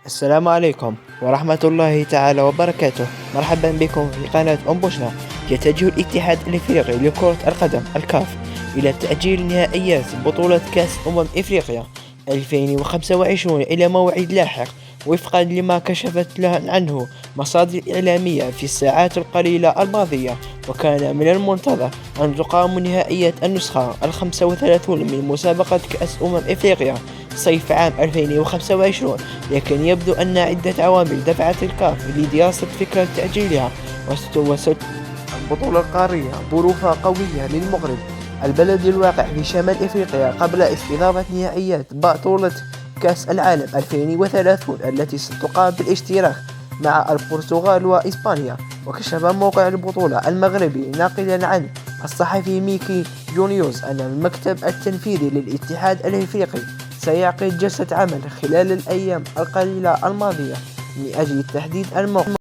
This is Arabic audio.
السلام عليكم ورحمة الله تعالى وبركاته. مرحبا بكم في قناة بوشرة. يتجه الاتحاد الافريقي لكرة القدم الكاف الى تأجيل نهائيات بطولة كأس افريقيا 2025 الى موعد لاحق، وفقا لما كشفت عنه مصادر إعلامية في الساعات القليلة الماضية. وكان من المنتظر أن تقام نهائيات النسخة 35 من مسابقة كأس افريقيا صيف عام 2025، لكن يبدو أن عدة عوامل دفعت الكاف لدراسة فكرة تأجيلها. البطولة القارية ظروفها قوية للمغرب، البلد الواقع في شمال إفريقيا، قبل استضافة نهائيات بطولة كأس العالم 2030 التي ستقام بالاشتراك مع البرتغال وإسبانيا. وكشف موقع البطولة المغربي ناقلا عن الصحفي ميكي جونيوز أن المكتب التنفيذي للاتحاد الإفريقي سيعقد جلسة عمل خلال الأيام القليلة الماضية من أجل تحديد الموقع.